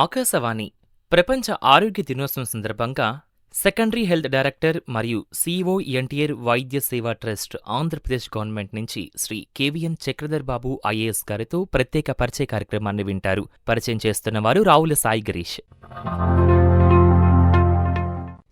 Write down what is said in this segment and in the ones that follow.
ఆకాశవాణి ప్రపంచ ఆరోగ్య దినోత్సవం సందర్భంగా సెకండరీ హెల్త్ డైరెక్టర్ మరియు సిఇఓ ఎన్టీఆర్ వైద్య సేవా ట్రస్ట్ ఆంధ్రప్రదేశ్ గవర్నమెంట్ నుంచి శ్రీ కేవీఎన్ చక్రధర్ బాబు ఐఏఎస్ గారితో ప్రత్యేక పరిచయ కార్యక్రమాన్ని వింటారు. పరిచయం చేస్తున్నవారు రావుల సాయి గిరీష్.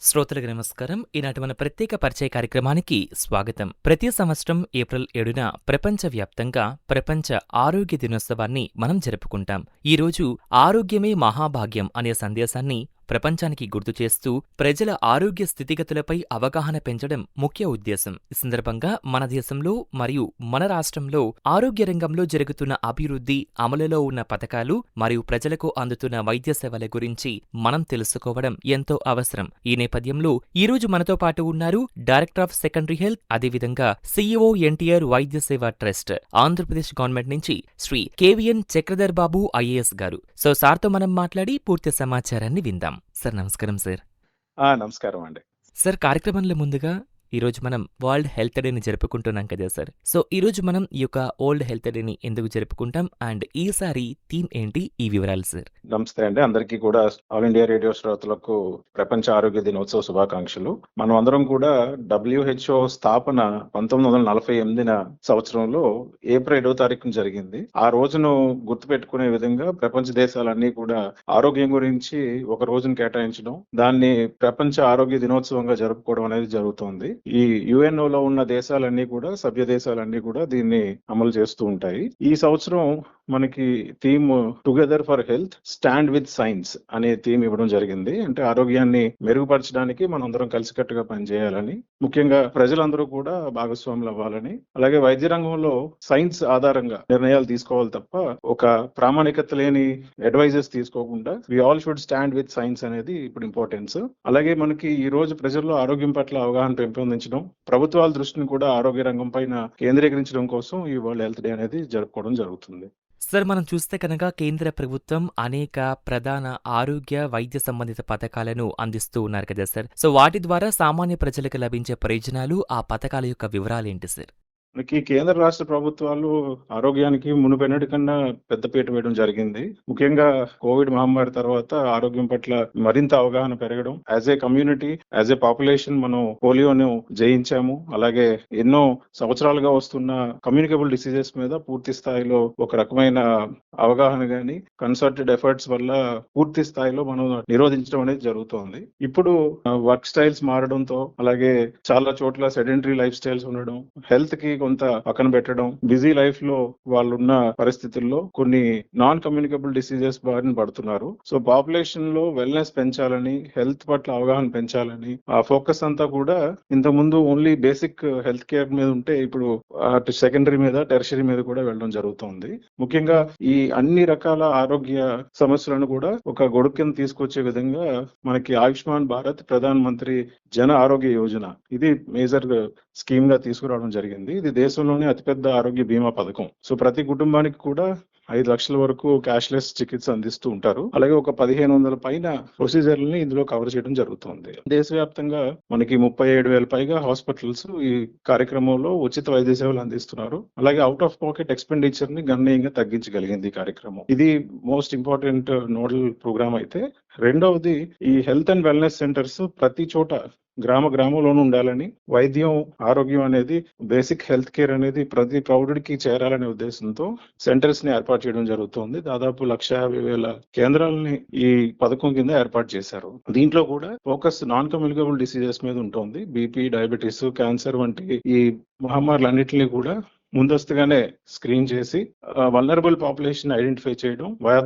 శ్రోతలకు నమస్కారం. ఈనాటి మన ప్రత్యేక పరిచయ కార్యక్రమానికి స్వాగతం. ప్రతి సంవత్సరం ఏప్రిల్ 7న ప్రపంచవ్యాప్తంగా ప్రపంచ ఆరోగ్య దినోత్సవాన్ని మనం జరుపుకుంటాం. ఈరోజు ఆరోగ్యమే మహాభాగ్యం అనే సందేశాన్ని ప్రపంచానికి గుర్తు చేస్తూ ప్రజల ఆరోగ్య స్థితిగతులపై అవగాహన పెంచడం ముఖ్య ఉద్దేశం. ఈ సందర్భంగా మన దేశంలో మరియు మన రాష్ట్రంలో ఆరోగ్య రంగంలో జరుగుతున్న అభివృద్ధి, అమలులో ఉన్న పథకాలు మరియు ప్రజలకు అందుతున్న వైద్య సేవల గురించి మనం తెలుసుకోవడం ఎంతో అవసరం. ఈ నేపథ్యంలో ఈరోజు మనతో పాటు ఉన్నారు డైరెక్టర్ ఆఫ్ సెకండరీ హెల్త్, అదేవిధంగా సిఇఓ ఎన్టీఆర్ వైద్య సేవా ట్రస్ట్ ఆంధ్రప్రదేశ్ గవర్నమెంట్ నుంచి శ్రీ కేవీఎన్ చక్రధర్ బాబు ఐఏఎస్ గారు. సార్తో మనం మాట్లాడి పూర్తి సమాచారాన్ని విందాం. సార్ నమస్కారం. సార్ నమస్కారం అండి. సార్, కార్యక్రమంలో ముందుగా ఈరోజు మనం వరల్డ్ హెల్త్ డేని జరుపుకుంటున్నాం కదా సార్. ఈరోజు మనం ఈ యొక్క వరల్డ్ హెల్త్ డేని ఎందుకు జరుపుకుంటాం అండ్ ఈసారి థీమ్ ఏంటి, ఈ వివరాలు సార్. నమస్తే అండి. అందరికీ కూడా ఆల్ ఇండియా రేడియో శ్రోతలకు ప్రపంచ ఆరోగ్య దినోత్సవ శుభాకాంక్షలు. మనం అందరం కూడా WHO స్థాపన 1948 సంవత్సరంలో ఏప్రిల్ 5వ తారీఖున జరిగింది. ఆ రోజును గుర్తుపెట్టుకునే విధంగా ప్రపంచ దేశాలన్నీ కూడా ఆరోగ్యం గురించి ఒక రోజును కేటాయించడం, దాన్ని ప్రపంచ ఆరోగ్య దినోత్సవంగా జరుపుకోవడం అనేది జరుగుతోంది. ఈ UNO లో ఉన్న దేశాలన్నీ కూడా, సభ్య దేశాలన్నీ కూడా దీన్ని అమలు చేస్తూ ఉంటాయి. ఈ సంవత్సరం మనకి theme together for health stand with science అనే థీమ్ ఇవ్వడం జరిగింది. అంటే ఆరోగ్యాన్ని మెరుగుపరచడానికి మనందరం కలిసికట్టుగా పనిచేయాలని, ముఖ్యంగా ప్రజలందరూ కూడా భాగస్వాములు అవ్వాలని, అలాగే వైద్య రంగంలో సైన్స్ ఆధారంగా నిర్ణయాలు తీసుకోవాలి తప్ప ఒక ప్రామాణికత లేని అడ్వైజెస్ తీసుకోకుండా we all should stand with science అనేది ఇప్పుడు ఇంపార్టెన్స్. అలాగే మనకి ఈ రోజు ప్రజల్లో ఆరోగ్యం పట్ల అవగాహన పెంపొందించడం, ప్రభుత్వాల దృష్టిని కూడా ఆరోగ్య రంగం పైన కేంద్రీకరించడం కోసం ఈ వరల్డ్ హెల్త్ డే అనేది జరుపుకోవడం జరుగుతుంది. సార్, మనం చూస్తే కనుక కేంద్ర ప్రభుత్వం అనేక ప్రధాన ఆరోగ్య వైద్య సంబంధిత పథకాలను అందిస్తూ ఉన్నారు కదా సార్. వాటి ద్వారా సామాన్య ప్రజలకు లభించే ప్రయోజనాలు, ఆ పథకాల యొక్క వివరాలేంటి సార్? మనకి కేంద్ర రాష్ట్ర ప్రభుత్వాలు ఆరోగ్యానికి మునుపెన్నటి కన్నా పెద్దపీట వేయడం జరిగింది. ముఖ్యంగా కోవిడ్ మహమ్మారి తర్వాత ఆరోగ్యం పట్ల మరింత అవగాహన పెరగడం, as a community, as a population మనం పోలియోను జయించాము. అలాగే ఎన్నో సంవత్సరాలుగా వస్తున్న కమ్యూనికబుల్ డిసీజెస్ మీద పూర్తి స్థాయిలో ఒక రకమైన అవగాహన గాని, కన్సర్టెడ్ ఎఫర్ట్స్ వల్ల పూర్తి స్థాయిలో మనం నిరోధించడం అనేది జరుగుతోంది. ఇప్పుడు వర్క్ స్టైల్స్ మారడంతో, అలాగే చాలా చోట్ల సెడెంటరీ లైఫ్ స్టైల్స్ ఉండడం, హెల్త్ కి కొంత పక్కన పెట్టడం, బిజీ లైఫ్ లో వాళ్ళున్న పరిస్థితుల్లో కొన్ని నాన్ కమ్యూనికబుల్ డిసీజెస్ బారిన పడుతున్నారు. పాపులేషన్ లో వెల్నెస్ పెంచాలని, హెల్త్ పట్ల అవగాహన పెంచాలని ఆ ఫోకస్ అంతా కూడా ఇంతకు ముందు ఓన్లీ బేసిక్ హెల్త్ కేర్ మీద ఉంటే ఇప్పుడు అటు సెకండరీ మీద, టెర్షరీ మీద కూడా వెళ్ళడం జరుగుతుంది. ముఖ్యంగా ఈ అన్ని రకాల ఆరోగ్య సమస్యలను కూడా ఒక గొడుగు కింద తీసుకొచ్చే విధంగా మనకి ఆయుష్మాన్ భారత్ ప్రధాన మంత్రి జన ఆరోగ్య యోజన ఇది మేజర్ స్కీమ్ గా తీసుకురావడం జరిగింది. ఇది దేశంలోనే అతిపెద్ద ఆరోగ్య బీమా పథకం. ప్రతి కుటుంబానికి కూడా 5 లక్షల వరకు క్యాష్లెస్ చికిత్స అందిస్తూ ఉంటారు. అలాగే ఒక 1500 పైన ప్రొసీజర్లని ఇందులో కవర్ చేయడం జరుగుతుంది. దేశవ్యాప్తంగా మనకి 37,000 పైగా హాస్పిటల్స్ ఈ కార్యక్రమంలో ఉచిత వైద్య సేవలు అందిస్తున్నారు. అలాగే అవుట్ ఆఫ్ పాకెట్ ఎక్స్పెండిచర్ ని గణనీయంగా తగ్గించగలిగింది ఈ కార్యక్రమం. ఇది మోస్ట్ ఇంపార్టెంట్ నోడల్ ప్రోగ్రామ్ అయితే, రెండవది ఈ హెల్త్ అండ్ వెల్నెస్ సెంటర్స్ ప్రతి చోట గ్రామంలోనూ ఉండాలని, వైద్యం, ఆరోగ్యం అనేది, బేసిక్ హెల్త్ కేర్ అనేది ప్రతి ప్రౌఢుడికి చేరాలనే ఉద్దేశంతో సెంటర్స్ ని ఏర్పాటు చేయడం జరుగుతుంది. దాదాపు 150,000 కేంద్రాలని ఈ పథకం కింద ఏర్పాటు చేశారు. దీంట్లో కూడా ఫోకస్ నాన్ కమ్యూనికబుల్ డిసీజెస్ మీద ఉంటుంది. బీపీ, డయాబెటీస్, క్యాన్సర్ వంటి ఈ మహమ్మారులన్నింటినీ కూడా ముందస్తుగానే స్క్రీన్ చేసి వల్నరబుల్ పాపులేషన్ ఐడెంటిఫై చేయడం,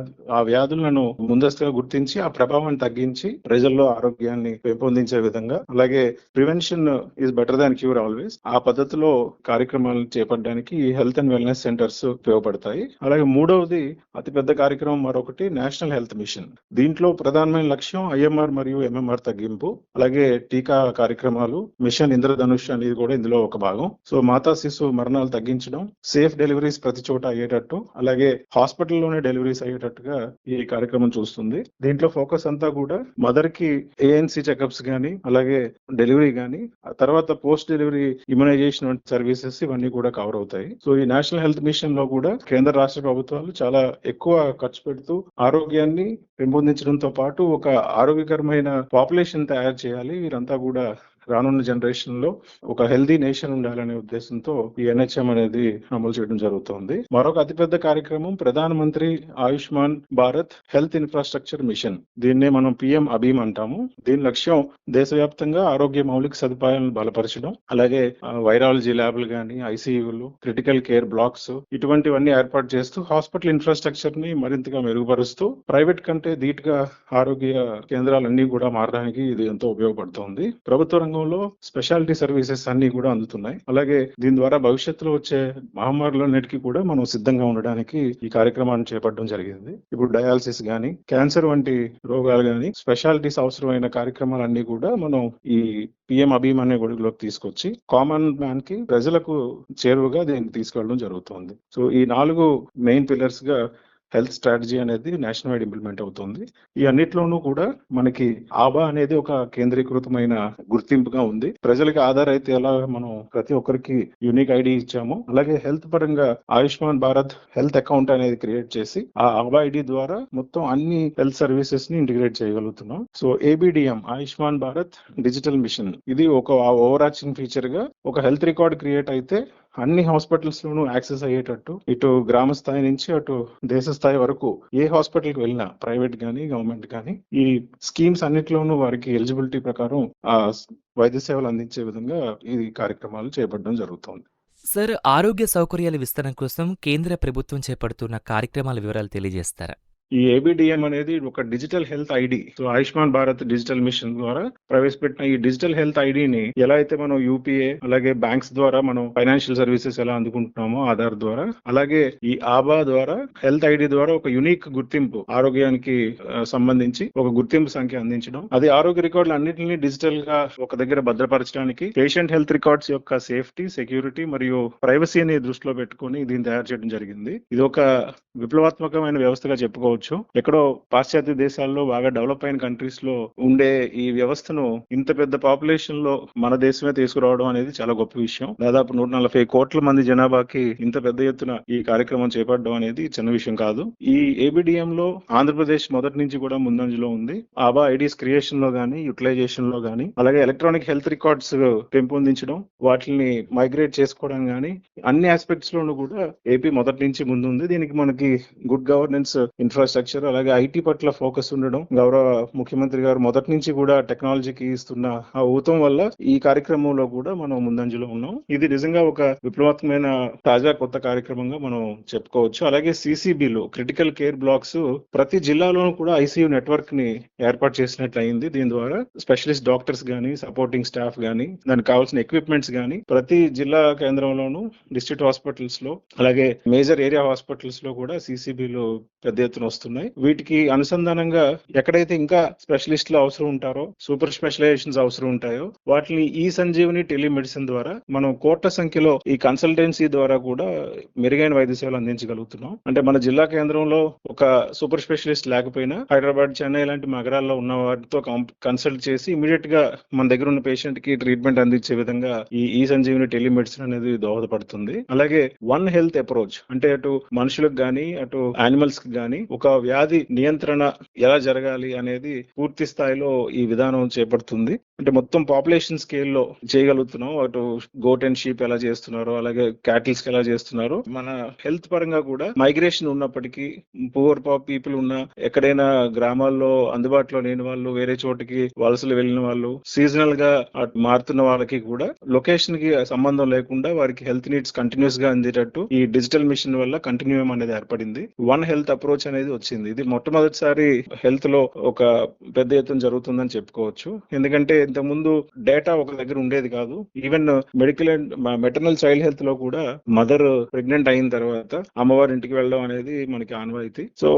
ఆ వ్యాధులను ముందస్తుగా గుర్తించి ఆ ప్రభావాన్ని తగ్గించి ప్రజల్లో ఆరోగ్యాన్ని పెంపొందించే విధంగా, అలాగే prevention is better than cure always, ఆ పద్ధతిలో కార్యక్రమాలను చేపట్టడానికి ఈ హెల్త్ అండ్ వెల్నెస్ సెంటర్స్ ఉపయోగపడతాయి. అలాగే మూడవది అతిపెద్ద కార్యక్రమం మరొకటి నేషనల్ హెల్త్ మిషన్. దీంట్లో ప్రధానమైన లక్ష్యం IMR మరియు MMR తగ్గింపు, అలాగే టీకా కార్యక్రమాలు, మిషన్ ఇంద్రధనుష్ అనేది కూడా ఇందులో ఒక భాగం. మాతా శిశు మరణాలు తగ్గించే తగ్గించడం, సేఫ్ డెలివరీస్ ప్రతి చోట అయ్యేటట్టు, అలాగే హాస్పిటల్లోనే డెలివరీస్ అయ్యేటట్టుగా ఈ కార్యక్రమం చూస్తుంది. దీంట్లో ఫోకస్ అంతా కూడా మదర్ కి ANC చెకప్స్ గానీ, అలాగే డెలివరీ గానీ, ఆ తర్వాత పోస్ట్ డెలివరీ ఇమ్యునైజేషన్ వంటి సర్వీసెస్ ఇవన్నీ కూడా కవర్ అవుతాయి. సో ఈ నేషనల్ హెల్త్ మిషన్ లో కూడా కేంద్ర రాష్ట్ర ప్రభుత్వాలు చాలా ఎక్కువ ఖర్చు పెడుతూ ఆరోగ్యాన్ని పెంపొందించడంతో పాటు ఒక ఆరోగ్యకరమైన పాపులేషన్ తయారు చేయాలి. వీరంతా కూడా రానున్న జనరేషన్ లో ఒక హెల్దీ నేషన్ ఉండాలనే ఉద్దేశంతో ఈ NHM అనేది అమలు చేయడం జరుగుతోంది. మరొక అతిపెద్ద కార్యక్రమం Pradhan Mantri Ayushman Bharat health infrastructure machine. దీన్నే మనం PM అబీమ్ అంటాము. దీని లక్ష్యం దేశవ్యాప్తంగా ఆరోగ్య మౌలిక సదుపాయాలను బలపరచడం, అలాగే వైరాలజీ ల్యాబ్లు గానీ, ICUలు, క్రిటికల్ కేర్ బ్లాక్స్ ఇటువంటివన్నీ ఏర్పాటు చేస్తూ హాస్పిటల్ ఇన్ఫ్రాస్ట్రక్చర్ ని మరింతగా మెరుగుపరుస్తూ ప్రైవేట్ కంటే ధీటుగా ఆరోగ్య కేంద్రాలన్నీ కూడా మారడానికి ఇది ఎంతో ఉపయోగపడుతోంది. ప్రభుత్వ రంగంలో స్పెషాలిటీ సర్వీసెస్ అన్ని కూడా అందుతున్నాయి. అలాగే దీని ద్వారా భవిష్యత్తులో వచ్చే మహమ్మారులన్నిటికీ కూడా మనం సిద్ధంగా ఉండడానికి ఈ కార్యక్రమాన్ని చేపట్టడం జరిగింది. ఇప్పుడు డయాలసిస్ గానీ, క్యాన్సర్ వంటి రోగాలు గానీ, స్పెషాలిటీస్ అవసరమైన కార్యక్రమాలన్నీ కూడా మనం ఈ PM అబీమ్ అనే గొడుగులోకి తీసుకొచ్చి కామన్ మ్యాన్ కి, ప్రజలకు చేరువగా దీన్ని తీసుకెళ్లడం జరుగుతోంది. సో ఈ 4 మెయిన్ పిల్లర్స్ గా హెల్త్ స్ట్రాటజీ అనేది నేషనల్ వైడ్ ఇంప్లిమెంట్ అవుతుంది. ఈ అన్నిట్లోనూ కూడా మనకి ఆబా అనేది ఒక కేంద్రీకృతమైన గుర్తింపుగా ఉంది. ప్రజలకి ఆధార్ అయితే ఎలా మనం ప్రతి ఒక్కరికి యూనిక్ ID ఇచ్చామో, అలాగే హెల్త్ పరంగా ఆయుష్మాన్ భారత్ హెల్త్ అకౌంట్ అనేది క్రియేట్ చేసి ఆ ఆబా ID ద్వారా మొత్తం అన్ని హెల్త్ సర్వీసెస్ ని ఇంటిగ్రేట్ చేయగలుగుతున్నాం. So ABDM Ayushman Bharat digital mission ఇది ఒక ఓవర్ ఆర్చింగ్ ఫీచర్ గా ఒక హెల్త్ రికార్డ్ క్రియేట్ అయితే అన్ని హాస్పిటల్స్ లోనూ యాక్సెస్ అయ్యేటట్టు, ఇటు గ్రామ స్థాయి నుంచి అటు దేశ స్థాయి వరకు ఏ హాస్పిటల్ కి వెళ్ళినా, ప్రైవేట్ గానీ గవర్నమెంట్ గానీ, ఈ స్కీమ్స్ అన్నిట్లోనూ వారికి ఎలిజిబిలిటీ ప్రకారం ఆ వైద్య సేవలు అందించే విధంగా ఈ కార్యక్రమాలు చేపట్టడం జరుగుతోంది. సార్, ఆరోగ్య సౌకర్యాల విస్తరణ కోసం కేంద్ర ప్రభుత్వం చేపడుతున్న కార్యక్రమాల వివరాలు తెలియజేస్తారా? ఈ ABDM అనేది ఒక digital health ID. So Ayushman Bharat digital machine ద్వారా ప్రవేశపెట్టిన ఈ డిజిటల్ హెల్త్ ఐడిని ఎలా అయితే మనం UPA అలాగే బ్యాంక్స్ ద్వారా మనం ఫైనాన్షియల్ సర్వీసెస్ ఎలా అందుకుంటున్నామో ఆధార్ ద్వారా, అలాగే ఈ ఆబా ద్వారా హెల్త్ ID ద్వారా ఒక యునిక్ గుర్తింపు ఆరోగ్యానికి సంబంధించి ఒక గుర్తింపు సంఖ్య అందించడం, అది ఆరోగ్య రికార్డులు అన్నింటినీ డిజిటల్ గా ఒక దగ్గర భద్రపరచడానికి పేషెంట్ హెల్త్ రికార్డ్స్ యొక్క సేఫ్టీ, సెక్యూరిటీ మరియు ప్రైవసీని దృష్టిలో పెట్టుకుని దీన్ని తయారు చేయడం జరిగింది. ఇది ఒక విప్లవాత్మకమైన వ్యవస్థగా చెప్పుకోవచ్చు. ఎక్కడో పాశ్చాత్య దేశాల్లో బాగా డెవలప్ అయిన కంట్రీస్ లో ఉండే ఈ వ్యవస్థను ఇంత పెద్ద పాపులేషన్ లో మన దేశమే తీసుకురావడం అనేది చాలా గొప్ప విషయం. దాదాపు 140 కోట్ల మంది జనాభాకి ఇంత పెద్ద ఎత్తున ఈ కార్యక్రమం చేపట్టడం అనేది చిన్న విషయం కాదు. ఈ ABDM లో ఆంధ్రప్రదేశ్ మొదటి నుంచి కూడా ముందంజలో ఉంది. ఆబా ఐడీస్ క్రియేషన్ లో గానీ, యూటిలైజేషన్ లో గానీ, అలాగే ఎలక్ట్రానిక్ హెల్త్ రికార్డ్స్ పెంపొందించడం, వాటిని మైగ్రేట్ చేసుకోవడం గానీ, అన్ని ఆస్పెక్ట్స్ లోనూ కూడా AP మొదటి నుంచి ముందుంది. దీనికి మనకి గుడ్ గవర్నెన్స్, ఇన్ఫ్రాస్ట్రక్చర్, అలాగే IT పట్ల ఫోకస్ ఉండడం, గౌరవ ముఖ్యమంత్రి గారు మొదటి నుంచి కూడా టెక్నాలజీకి ఇస్తున్న ఆ ఊతం వల్ల ఈ కార్యక్రమంలో కూడా మనం ముందంజలో ఉన్నాం. ఇది నిజంగా ఒక విప్లవాత్మకమైన తాజా కొత్త కార్యక్రమంగా మనం చెప్పుకోవచ్చు. అలాగే CCBలు క్రిటికల్ కేర్ బ్లాక్స్ ప్రతి జిల్లాలోనూ కూడా ICU నెట్వర్క్ ని ఏర్పాటు చేసినట్లు అయింది. దీని ద్వారా స్పెషలిస్ట్ డాక్టర్స్ గానీ, సపోర్టింగ్ స్టాఫ్ గానీ, దానికి కావాల్సిన ఎక్విప్మెంట్స్ గానీ ప్రతి జిల్లా కేంద్రంలోనూ, డిస్ట్రిక్ట్ హాస్పిటల్స్ లో, అలాగే మేజర్ ఏరియా హాస్పిటల్స్ లో కూడా CCBలు పెద్ద ఎత్తున వస్తున్నాయి. వీటికి అనుసంధానంగా ఎక్కడైతే ఇంకా స్పెషలిస్టులు అవసరం ఉంటారో, సూపర్ స్పెషలైజేషన్స్ అవసరం ఉంటాయో, వాటిని ఈ సంజీవని టెలిమెడిసిన్ ద్వారా మనం కోట్ల సంఖ్యలో ఈ కన్సల్టెన్సీ ద్వారా కూడా మెరుగైన వైద్య సేవలు అందించగలుగుతున్నాం. అంటే మన జిల్లా కేంద్రంలో ఒక సూపర్ స్పెషలిస్ట్ లేకపోయినా హైదరాబాద్, చెన్నై లాంటి నగరాల్లో ఉన్న వారితో కన్సల్ట్ చేసి ఇమీడియట్ గా మన దగ్గర ఉన్న పేషెంట్ కి ట్రీట్మెంట్ అందించే విధంగా ఈ సంజీవని టెలిమెడిసిన్ అనేది దోహదపడుతుంది. అలాగే వన్ హెల్త్ అప్రోచ్ అంటే అటు మనుషులకు గానీ, అటు యానిమల్స్ కి గానీ ఒక వ్యాధి నియంత్రణ ఎలా జరగాలి అనేది పూర్తి స్థాయిలో ఈ విధానం చేపడుతుంది. అంటే మొత్తం పాపులేషన్ స్కేల్లో చేయగలుగుతున్నాం. అటు గోట్ అండ్ షీప్ ఎలా చేస్తున్నారో, అలాగే క్యాటిల్స్ ఎలా చేస్తున్నారో, మన హెల్త్ పరంగా కూడా మైగ్రేషన్ ఉన్నప్పటికీ, పూర్ పీపుల్ ఉన్న ఎక్కడైనా గ్రామాల్లో అందుబాటులో లేని వాళ్ళు, వేరే చోటికి వలసలు వెళ్ళిన వాళ్ళు, సీజనల్ గా మారుతున్న వాళ్ళకి కూడా లొకేషన్ కి సంబంధం లేకుండా వారికి హెల్త్ నీడ్స్ కంటిన్యూస్ గా అందేటట్టు ఈ డిజిటల్ మిషన్ వల్ల కంటిన్యూయం అనేది ఏర్పడింది. వన్ హెల్త్ అప్రోచ్ అనేది వచ్చింది. ఇది మొట్టమొదటిసారి హెల్త్ లో ఒక పెద్ద ఎత్తున జరుగుతుందని చెప్పుకోవచ్చు. ఎందుకంటే ఇంత ముందు డేటా ఒక దగ్గర ఉండేది కాదు. Even medical and maternal child health లో కూడా మదర్ ప్రెగ్నెంట్ అయిన తర్వాత అమ్మవారి ఇంటికి వెళ్ళడం అనేది మనకి ఆనవాయితీ. సో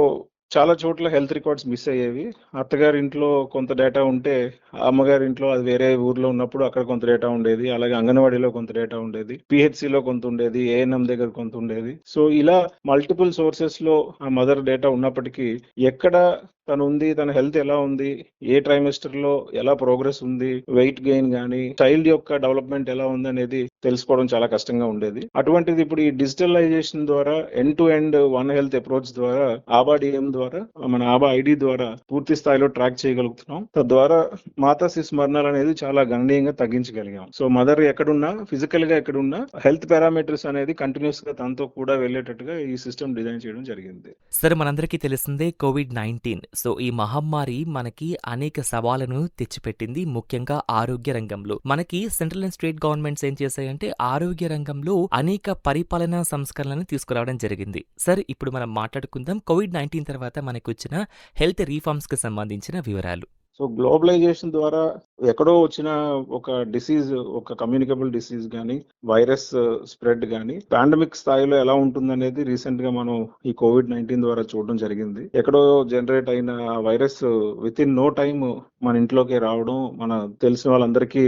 చాలా చోట్ల హెల్త్ రికార్డ్స్ మిస్ అయ్యేవి. అత్తగారి ఇంట్లో కొంత డేటా ఉంటే, అమ్మగారి ఇంట్లో అది వేరే ఊర్లో ఉన్నప్పుడు అక్కడ కొంత డేటా ఉండేది. అలాగే అంగన్వాడీలో కొంత డేటా ఉండేది. పీహెచ్‌సిలో కొంత ఉండేది. ఏఎన్ఎం దగ్గర కొంత ఉండేది. సో, ఇలా మల్టిపుల్ సోర్సెస్‌లో ఆ మదర్ డేటా ఉన్నప్పటికీ, ఎక్కడ తనుంది, తన హెల్త్ ఎలా ఉంది, ఏ ట్రైమెస్టర్‌లో ఎలా ప్రోగ్రెస్ ఉంది, వెయిట్ గెయిన్ గాని, చైల్డ్ యొక్క డెవలప్‌మెంట్ ఎలా ఉందనేది తెలుసుకోవడం చాలా కష్టంగా ఉండేది. అటువంటిది ఇప్పుడు ఈ డిజిటలైజేషన్ ద్వారా end to end one health approach ద్వారా ఆబా డీఎం ద్వారా మన ఆబా ఐడి ద్వారా పూర్తి స్థాయిలో ట్రాక్ చేయగలుగుతున్నాం. తద్వారా మాతా శిశు మరణాలు అనేది చాలా గణనీయంగా తగ్గించగలిగాం. సో మదర్ ఎక్కడున్నా, ఫిజికల్ గా ఎక్కడున్నా హెల్త్ పారామీటర్స్ అనేది కంటిన్యూస్ గా తనతో కూడా వెళ్ళేటట్టుగా ఈ సిస్టమ్ డిజైన్ చేయడం జరిగింది. సరే, మనందరికీ తెలిసిందే కోవిడ్-19. సో ఈ మహమ్మారి మనకి అనేక సవాళ్లను తెచ్చిపెట్టింది, ముఖ్యంగా ఆరోగ్య రంగంలో. మనకి సెంట్రల్ అండ్ స్టేట్ గవర్నమెంట్స్ ఏం చేశాయంటే ఆరోగ్య రంగంలో అనేక పరిపాలనా సంస్కరణలను తీసుకురావడం జరిగింది. సరే, ఇప్పుడు మనం మాట్లాడుకుందాం కోవిడ్-19 తర్వాత మనకు వచ్చిన హెల్త్ రీఫార్మ్స్ కి సంబంధించిన వివరాలు. సో గ్లోబలైజేషన్ ద్వారా ఎక్కడో వచ్చిన ఒక డిసీజ్, ఒక కమ్యూనికబుల్ డిసీజ్ కానీ, వైరస్ స్ప్రెడ్ కానీ పాండమిక్ స్థాయిలో ఎలా ఉంటుందనేది రీసెంట్ గా మనం ఈ కోవిడ్-19 ద్వారా చూడడం జరిగింది. ఎక్కడో జనరేట్ అయిన virus within no time మన ఇంట్లోకి రావడం, మన తెలిసిన వాళ్ళందరికీ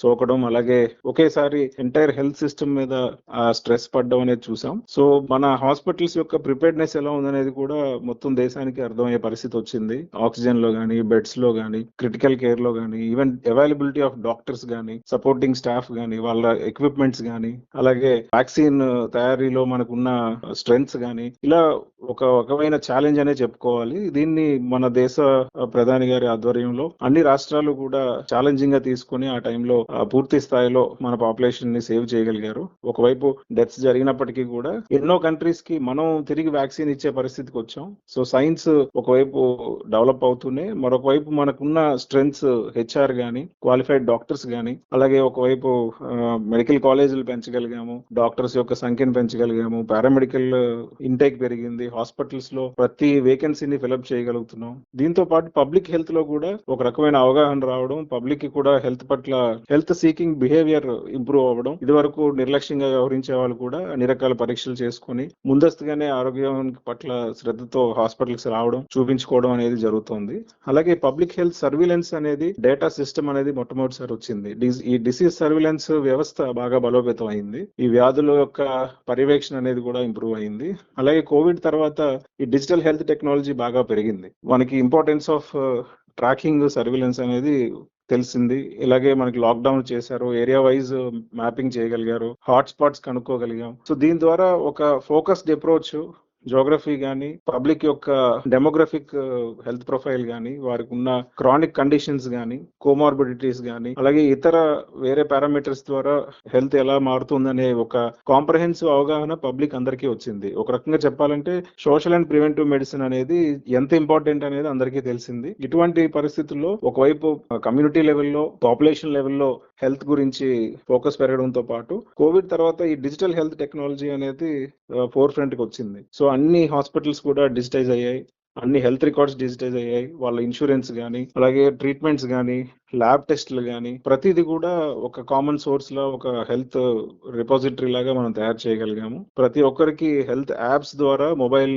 సోకడం, అలాగే ఒకేసారి ఎంటైర్ హెల్త్ సిస్టమ్ మీద ఆ స్ట్రెస్ పడడం అనేది చూసాం. సో మన హాస్పిటల్స్ యొక్క ప్రిపేర్డ్నెస్ ఎలా ఉందనేది కూడా మొత్తం దేశానికి అర్థమయ్యే పరిస్థితి వచ్చింది. ఆక్సిజన్ లో కానీ, బెడ్స్ లో కానీ, క్రిటికల్ కేర్ లో కానీ, ఈవెన్ అవైలబిలిటీ ఆఫ్ డాక్టర్స్ కానీ, సపోర్టింగ్ స్టాఫ్ కానీ, వాళ్ళ ఎక్విప్మెంట్స్ కానీ, అలాగే వ్యాక్సిన్ తయారీలో మనకున్న స్ట్రెంగ్త్స్ కానీ, ఇలా ఒక రకమైన ఛాలెంజ్ అనే చెప్పుకోవాలి. దీన్ని మన దేశ ప్రధాని గారి ఆధ్వర్యంలో అన్ని రాష్ట్రాలు కూడా ఛాలెంజింగ్ గా తీసుకుని ఆ టైంలో పూర్తి స్థాయిలో మన పాపులేషన్ ని సేవ్ చేయగలిగారు. ఒకవైపు డెత్స్ జరిగినప్పటికీ కూడా ఎన్నో కంట్రీస్ కి మనం తిరిగి వ్యాక్సిన్ ఇచ్చే పరిస్థితికి వచ్చాం. సో సైన్స్ ఒకవైపు డెవలప్ అవుతూనే మరొక వైపు మనకున్న స్ట్రెంగ్త్స్, హెచ్ఆర్ గానీ, క్వాలిఫైడ్ డాక్టర్స్ గానీ, అలాగే ఒకవైపు మెడికల్ కాలేజీలు పెంచగలిగాము, డాక్టర్స్ యొక్క సంఖ్యను పెంచగలిగాము, పారామెడికల్ ఇంటేక్ పెరిగింది, హాస్పిటల్స్ లో ప్రతి వేకెన్సీని ఫిలప్ చేయగలుగుతున్నాం. దీంతో పాటు పబ్లిక్ హెల్త్ లో కూడా ఒక రకమైన అవగాహన రావడం, పబ్లిక్ కి కూడా హెల్త్ పట్ల హెల్త్ సీకింగ్ బిహేవియర్ ఇంప్రూవ్ అవ్వడం, ఇదివరకు నిర్లక్ష్యంగా వ్యవహరించే వాళ్ళు కూడా అన్ని రకాల పరీక్షలు చేసుకుని ముందస్తుగానే ఆరోగ్యం పట్ల శ్రద్ధతో హాస్పిటల్స్ రావడం, చూపించుకోవడం అనేది జరుగుతోంది. అలాగే పబ్లిక్ హెల్త్ సర్విలెన్స్ అనేది డేటా సిస్టమ్ అనేది మొట్టమొదటిసారి వచ్చింది. ఈ డిసీజ్ సర్విలెన్స్ వ్యవస్థ బాగా బలోపేతం అయింది. ఈ వ్యాధుల యొక్క పర్యవేక్షణ అనేది కూడా ఇంప్రూవ్ అయింది. అలాగే కోవిడ్ తర్వాత ఈ డిజిటల్ హెల్త్ టెక్నాలజీ బాగా పెరిగింది. మనకి ఇంపార్టెన్స్ ఆఫ్ ట్రాకింగ్, సర్విలెన్స్ అనేది తెలిసింది. ఇలాగే మనకి లాక్డౌన్ చేశారు, ఏరియా వైజ్ మ్యాపింగ్ చేయగలిగారు, హాట్ స్పాట్స్ కనుక్కోగలిగాం. సో దీని ద్వారా ఒక ఫోకస్డ్ అప్రోచ్, జోగ్రఫీ గానీ, పబ్లిక్ యొక్క డెమోగ్రఫిక్ హెల్త్ ప్రొఫైల్ గానీ, వారికి ఉన్న క్రానిక్ కండిషన్స్ గానీ, కోమార్బిడిటీస్ గానీ, అలాగే ఇతర వేరే పారామీటర్స్ ద్వారా హెల్త్ ఎలా మారుతుందనే ఒక కాంప్రహెన్సివ్ అవగాహన పబ్లిక్ అందరికీ వచ్చింది. ఒక రకంగా చెప్పాలంటే సోషల్ అండ్ ప్రివెంటివ్ మెడిసిన్ అనేది ఎంత ఇంపార్టెంట్ అనేది అందరికీ తెలిసింది. ఇటువంటి పరిస్థితుల్లో ఒకవైపు కమ్యూనిటీ లెవెల్లో, పాపులేషన్ లెవెల్లో హెల్త్ గురించి ఫోకస్ పెరగడంతో పాటు కోవిడ్ తర్వాత ఈ డిజిటల్ హెల్త్ టెక్నాలజీ అనేది ఫోర్ ఫ్రంట్ కి వచ్చింది. సో అన్ని హాస్పిటల్స్ కూడా డిజిటైజ్ అయ్యాయి, అన్ని హెల్త్ రికార్డ్స్ డిజిటైజ్ అయ్యాయి. వాళ్ళ ఇన్సూరెన్స్ గానీ, అలాగే ట్రీట్మెంట్స్ గానీ, ల్యాబ్ టెస్ట్లు గానీ, ప్రతిది కూడా ఒక కామన్ సోర్స్ లో ఒక హెల్త్ రిపోజిటరీ లాగా మనం తయారు చేయగలిగాము. ప్రతి ఒక్కరికి హెల్త్ యాప్స్ ద్వారా మొబైల్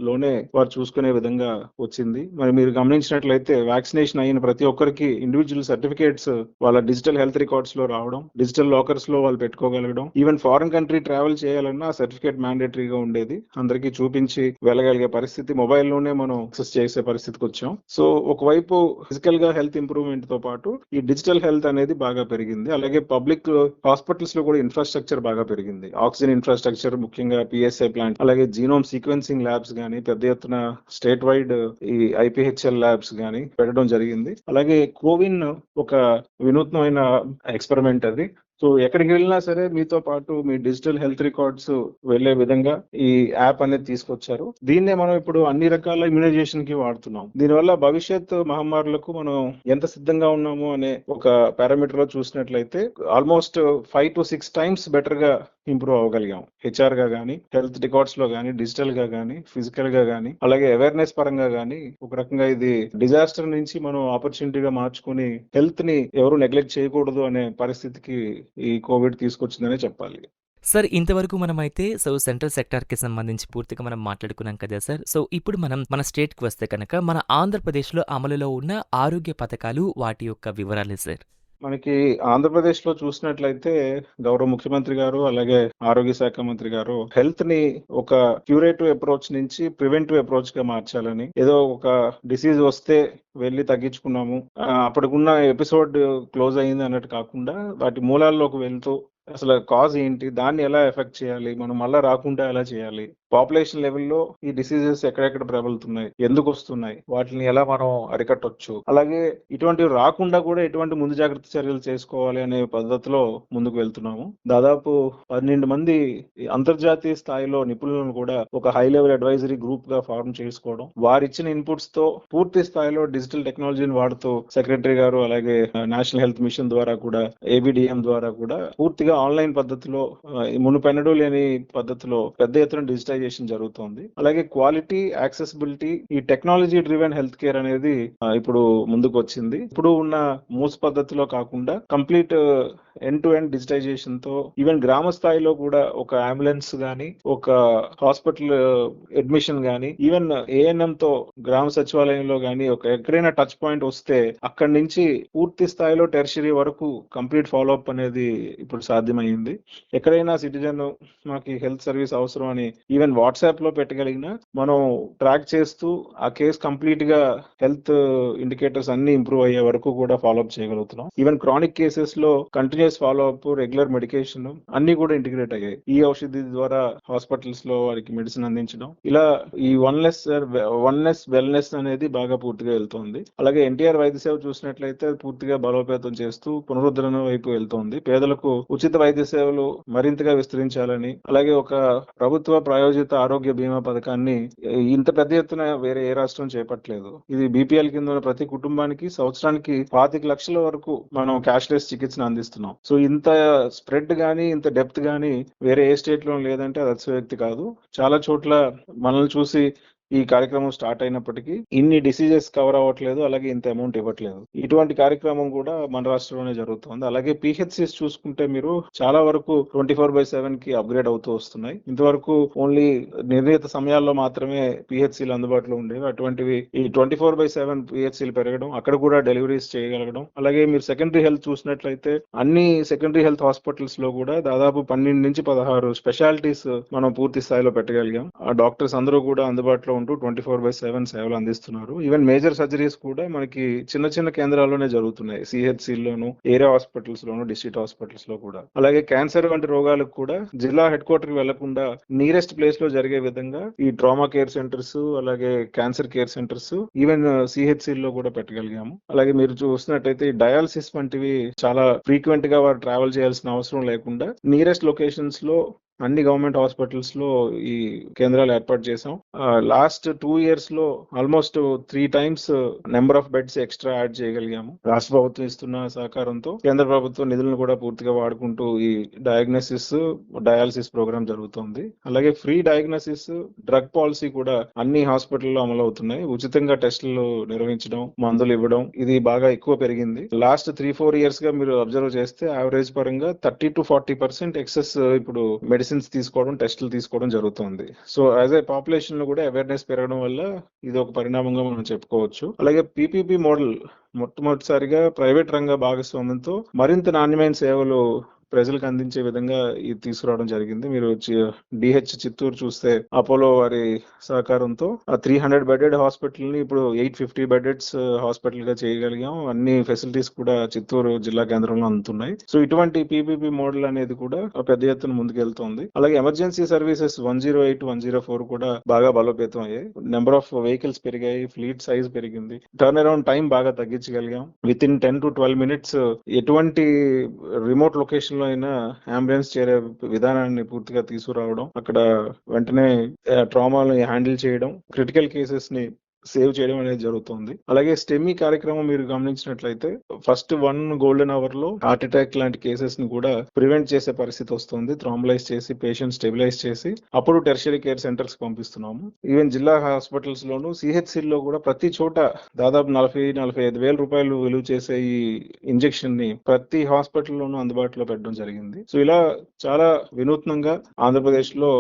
లోనే వారు చూసుకునే విధంగా వచ్చింది. మరి మీరు గమనించినట్లయితే వ్యాక్సినేషన్ అయిన ప్రతి ఒక్కరికి ఇండివిజువల్ సర్టిఫికేట్స్ వాళ్ళ డిజిటల్ హెల్త్ రికార్డ్స్ లో రావడం, డిజిటల్ లాకర్స్ లో వాళ్ళు పెట్టుకోగలగడం, ఈవెన్ ఫారెన్ కంట్రీ ట్రావెల్ చేయాలన్నా సర్టిఫికేట్ మ్యాండేటరీగా ఉండేది. అందరికీ చూపించి వెళ్ళగలిగే పరిస్థితి మొబైల్ లోనే మనం యాక్సెస్ చేసే పరిస్థితికి వచ్చాం. సో ఒకవైపు ఫిజికల్ గా హెల్త్ ఇంప్రూవ్మెంట్ తో పాటు ఈ డిజిటల్ హెల్త్ అనేది బాగా పెరిగింది. అలాగే పబ్లిక్ హాస్పిటల్స్ లో కూడా ఇన్ఫ్రాస్ట్రక్చర్ బాగా పెరిగింది. ఆక్సిజన్ ఇన్ఫ్రాస్ట్రక్చర్, ముఖ్యంగా పిఎస్ఐ ప్లాంట్, అలాగే జీనోమ్ సీక్వెన్సింగ్ ల్యాబ్స్ గానీ, పెద్ద ఎత్తున స్టేట్ వైడ్ ఈ ఐపీహెచ్ఎల్ ల్యాబ్స్ గానీ పెట్టడం జరిగింది. అలాగే కోవిన్ ఒక వినూత్నమైన ఎక్స్పెరిమెంట్ అది. సో ఎక్కడికి వెళ్ళినా సరే మీతో పాటు మీ డిజిటల్ హెల్త్ రికార్డ్స్ వెళ్లే విధంగా ఈ యాప్ అనేది తీసుకొచ్చారు. దీన్నే మనం ఇప్పుడు అన్ని రకాల ఇమ్యునైజేషన్ కి వాడుతున్నాం. దీనివల్ల భవిష్యత్ మహమ్మారులకు మనం ఎంత సిద్ధంగా ఉన్నాము అనే ఒక పారామీటర్ లో చూసినట్లయితే ఆల్మోస్ట్ 5 to 6 times బెటర్ గా ఇంప్రూవ్ అవ్వగలిగాం. హెచ్ఆర్ గా గానీ, హెల్త్ రికార్డ్స్ లో గానీ, డిజిటల్ గా గానీ, ఫిజికల్ గా గానీ, అలాగే అవేర్నెస్ పరంగా గానీ ఒక రకంగా ఇది డిజాస్టర్ నుంచి మనం ఆపర్చునిటీగా మార్చుకుని హెల్త్ ని ఎవరు నెగ్లెక్ట్ చేయకూడదు అనే పరిస్థితికి ఈ కోవిడ్ తీసుకొచ్చిందనే చెప్పాలి. సార్ ఇంతవరకు మనమైతే సెంట్రల్ సెక్టార్‌కి సంబంధించి పూర్తిగా మనం మాట్లాడుకున్నాం కదా సార్. ఇప్పుడు మనం మన స్టేట్‌కి వస్తే కనుక మన ఆంధ్రప్రదేశ్‌లో అమలులో ఉన్న ఆరోగ్య పథకాలు వాటి యొక్క వివరాలు సార్. మనకి ఆంధ్రప్రదేశ్‌లో చూసినట్లయితే గౌరవ ముఖ్యమంత్రి గారు, అలాగే ఆరోగ్య శాఖ మంత్రి గారు హెల్త్‌ని ఒక క్యూరేటివ్ అప్రోచ్ నుంచి ప్రివెంటివ్ అప్రోచ్‌గా మార్చాలని, ఏదో ఒక డిసీజ్ వస్తే వెళ్లి తగ్గించుకున్నాము, అప్పటికున్న ఎపిసోడ్ క్లోజ్ అయింది అన్నట్టు కాకుండా వాటి మూలాల్లోకి వెళ్తూ అసలు కాజ్ ఏంటి, దాన్ని ఎలా ఎఫెక్ట్ చేయాలి, మనం మళ్ళా రాకుండా ఎలా చేయాలి, పాపులేషన్ లెవెల్లో ఈ డిసీజెస్ ఎక్కడెక్కడ ప్రబలుతున్నాయి, ఎందుకు వస్తున్నాయి, వాటిని ఎలా మనం అరికట్టొచ్చు, అలాగే ఇటువంటివి రాకుండా కూడా ఎటువంటి ముందు జాగ్రత్త చర్యలు చేసుకోవాలి అనే పద్ధతిలో ముందుకు వెళ్తున్నాము. దాదాపు 12 మంది అంతర్జాతీయ స్థాయిలో నిపుణులను కూడా ఒక హై లెవెల్ అడ్వైజరీ గ్రూప్ గా ఫార్మ్ చేసుకోవడం, వారిచ్చిన ఇన్పుట్స్ తో పూర్తి స్థాయిలో డిజిటల్ టెక్నాలజీని వాడుతూ సెక్రటరీ గారు, అలాగే నేషనల్ హెల్త్ మిషన్ ద్వారా కూడా, ఏబిడిఎం ద్వారా కూడా పూర్తిగా ఆన్లైన్ పద్ధతిలో, మునుపెన్నడూ లేని పద్ధతిలో పెద్ద ఎత్తున డిజిటైజేషన్ జరుగుతోంది. అలాగే క్వాలిటీ, యాక్సెసిబిలిటీ, ఈ టెక్నాలజీ డ్రివెన్ హెల్త్ కేర్ అనేది ఇప్పుడు ముందుకు వచ్చింది. ఇప్పుడు ఉన్న మూస్ పద్ధతిలో కాకుండా complete end to end digitisation తో ఈవెన్ గ్రామ స్థాయిలో కూడా ఒక అంబులెన్స్ గానీ, ఒక హాస్పిటల్ అడ్మిషన్ గానీ, ఈవెన్ ఏఎన్ఎం తో గ్రామ సచివాలయంలో గానీ ఎక్కడైనా టచ్ పాయింట్ వస్తే అక్కడి నుంచి పూర్తి స్థాయిలో టెర్షరీ వరకు కంప్లీట్ ఫాలో అప్ అనేది ఇప్పుడు సాధ్యమైంది. ఎక్కడైనా సిటిజన్ మాకు హెల్త్ సర్వీస్ అవసరం అని ఈవెన్ వాట్సాప్ లో పెట్టగలిగిన మనం ట్రాక్ చేస్తూ ఆ కేసు కంప్లీట్ గా హెల్త్ ఇండికేటర్స్ అన్ని ఇంప్రూవ్ అయ్యే వరకు కూడా ఫాలో అప్ చేయగలుగుతున్నాం. ఈవెన్ క్రానిక్ కేసెస్ లో continuous follow up, regular medication అన్ని కూడా ఇంటిగ్రేట్ అయ్యాయి. ఈ ఔషధి ద్వారా హాస్పిటల్స్ లో వారికి మెడిసిన్ అందించడం, ఇలా ఈ వన్నెస్ వెల్నెస్ అనేది బాగా పూర్తిగా వెళ్తోంది. అలాగే ఎన్టీఆర్ వైద్య సేవ చూసినట్లయితే పూర్తిగా బలోపేతం చేస్తూ పునరుద్ధరణ వైపు వెళ్తోంది. పేదలకు ఉచిత వైద్య సేవలు మరింతగా విస్తరించాలని, అలాగే ఒక ప్రభుత్వ ప్రాయోజిత ఆరోగ్య బీమా పథకాన్ని ఇంత పెద్ద ఎత్తున వేరే ఏ రాష్ట్రం చేపట్టలేదు. ఇది బీపీఎల్ కింద ఉన్న ప్రతి కుటుంబానికి సంవత్సరానికి 25 లక్షల వరకు మనం క్యాష్లెస్ చికిత్సను అందిస్తున్నాం. సో ఇంత స్ప్రెడ్ గానీ, ఇంత డెప్త్ గానీ వేరే ఏ స్టేట్ లో లేదంటే అది అతిశయోక్తి కాదు. చాలా చోట్ల మనల్ని చూసి ఈ కార్యక్రమం స్టార్ట్ అయినప్పటికీ ఇన్ని డిసీజెస్ కవర్ అవ్వట్లేదు, అలాగే ఇంత అమౌంట్ ఇవ్వట్లేదు. ఇటువంటి కార్యక్రమం కూడా మన రాష్ట్రంలోనే జరుగుతుంది. అలాగే పిహెచ్సిస్ చూసుకుంటే మీరు చాలా వరకు 24/7 కి అప్గ్రేడ్ అవుతూ వస్తున్నాయి. ఇంతవరకు ఓన్లీ నిర్ణీత సమయాల్లో మాత్రమే పిహెచ్సిలు అందుబాటులో ఉండేవి. అటువంటివి ఈ 24/7 పిహెచ్సిలు పెరగడం, అక్కడ కూడా డెలివరీస్ చేయగలగడం. అలాగే మీరు సెకండరీ హెల్త్ చూసినట్లయితే అన్ని సెకండరీ హెల్త్ హాస్పిటల్స్ లో కూడా దాదాపు 12 నుంచి 16 స్పెషాలిటీస్ మనం పూర్తి స్థాయిలో పెట్టగలిగాం. ఆ డాక్టర్స్ అందరూ కూడా అందుబాటులో 24/7 సేవలు అందిస్తున్నారు. ఈవెన్ మేజర్ సర్జరీస్ కూడా మనకి చిన్న చిన్న కేంద్రాల్లోనే జరుగుతున్నాయి. సిహెచ్సిలోను, ఏరియా హాస్పిటల్స్ లోను, డిస్ట్రిక్ట్ హాస్పిటల్స్ లో కూడా. అలాగే క్యాన్సర్ వంటి రోగాలకు కూడా జిల్లా హెడ్ క్వార్టర్ కి వెళ్లకుండా నియరెస్ట్ ప్లేస్ లో జరిగే విధంగా ఈ ట్రామా కేర్ సెంటర్స్, అలాగే క్యాన్సర్ కేర్ సెంటర్స్, ఈవెన్ సిహెచ్సిలో కూడా పెట్టగలిగాము. అలాగే మీరు చూసినట్టయితే ఈ డయాలసిస్ వంటివి చాలా ఫ్రీక్వెంట్ గా వారు ట్రావెల్ చేయాల్సిన అవసరం లేకుండా నియరెస్ట్ లొకేషన్స్ లో అన్ని గవర్నమెంట్ హాస్పిటల్స్ లో ఈ కేంద్రాలు ఏర్పాటు చేశాం. లాస్ట్ 2 years లో almost 3 times number of beds extra add చేయగలిగాము. రాష్ట్ర ప్రభుత్వం ఇస్తున్న సహకారంతో కేంద్ర ప్రభుత్వం నిధులను కూడా పూర్తిగా వాడుకుంటూ ఈ డయాలసిస్ ప్రోగ్రామ్ జరుగుతుంది. అలాగే ఫ్రీ డయాగ్నోసిస్, డ్రగ్ పాలసీ కూడా అన్ని హాస్పిటల్లో అమలు అవుతున్నాయి. ఉచితంగా టెస్టులు నిర్వహించడం, మందులు ఇవ్వడం ఇది బాగా ఎక్కువ పెరిగింది. లాస్ట్ 3-4 years గా మీరు అబ్జర్వ్ చేస్తే యావరేజ్ పరంగా 30-40% ఎక్సెస్ ఇప్పుడు మెడిసిన్స్ తీసుకోవడం, టెస్టులు తీసుకోవడం జరుగుతుంది. సో యాజ్ ఏ పాపులేషన్ లో కూడా అవేర్నెస్ పెరగడం వల్ల ఇది ఒక పరిణామంగా మనం చెప్పుకోవచ్చు. అలాగే పీపీపీ మోడల్ మొట్టమొదటిసారిగా ప్రైవేట్ రంగ భాగస్వామ్యంతో మరింత నాణ్యమైన సేవలు ప్రజలకు అందించే విధంగా ఇది తీసుకురావడం జరిగింది. మీరు డిహెచ్ చిత్తూరు చూస్తే అపోలో వారి సహకారంతో ఆ 300 బెడెడ్ హాస్పిటల్ ని ఇప్పుడు 850 బెడెడ్స్ హాస్పిటల్ గా చేయగలిగాం. అన్ని ఫెసిలిటీస్ కూడా చిత్తూరు జిల్లా కేంద్రంలో అందుతున్నాయి. సో ఇటువంటి పీపీపీ మోడల్ అనేది కూడా పెద్ద ఎత్తున ముందుకెళ్తోంది. అలాగే ఎమర్జెన్సీ సర్వీసెస్ 108, 104 కూడా బాగా బలోపేతం అయ్యాయి. నెంబర్ ఆఫ్ వెహికల్స్ పెరిగాయి, ఫ్లీట్ సైజ్ పెరిగింది, టర్న్ అరౌండ్ టైం బాగా తగ్గించగలిగాం. విత్ ఇన్ 10 to 12 minutes ఎటువంటి రిమోట్ లొకేషన్ లో అయినా అంబులెన్స్ చేరే విధానాన్ని పూర్తిగా తీసుకురావడం, అక్కడ వెంటనే ట్రామాలను హ్యాండిల్ చేయడం, క్రిటికల్ కేసెస్ ని సేవ్ చేయడం అనేది జరుగుతుంది. అలాగే స్టెమీ కార్యక్రమం మీరు గమనించినట్లయితే ఫస్ట్ 1 గోల్డెన్ అవర్ లో హార్ట్ అటాక్ లాంటి కేసెస్ ని కూడా ప్రివెంట్ చేసే పరిస్థితి వస్తుంది. థ్రాంబలైజ్ చేసి పేషెంట్ స్టెబిలైజ్ చేసి అప్పుడు టెర్షియరీ కేర్ సెంటర్స్ పంపిస్తున్నాము. ఈవెన్ జిల్లా హాస్పిటల్స్ లోను సిహెచ్సి లో కూడా ప్రతి చోట దాదాపు 40-45 వేల రూపాయలు విలువ చేసే ఈ ఇంజెక్షన్ ని ప్రతి హాస్పిటల్లోనూ అందుబాటులో పెట్టడం జరిగింది. సో ఇలా చాలా వినూత్నంగా ఆంధ్రప్రదేశ్ లో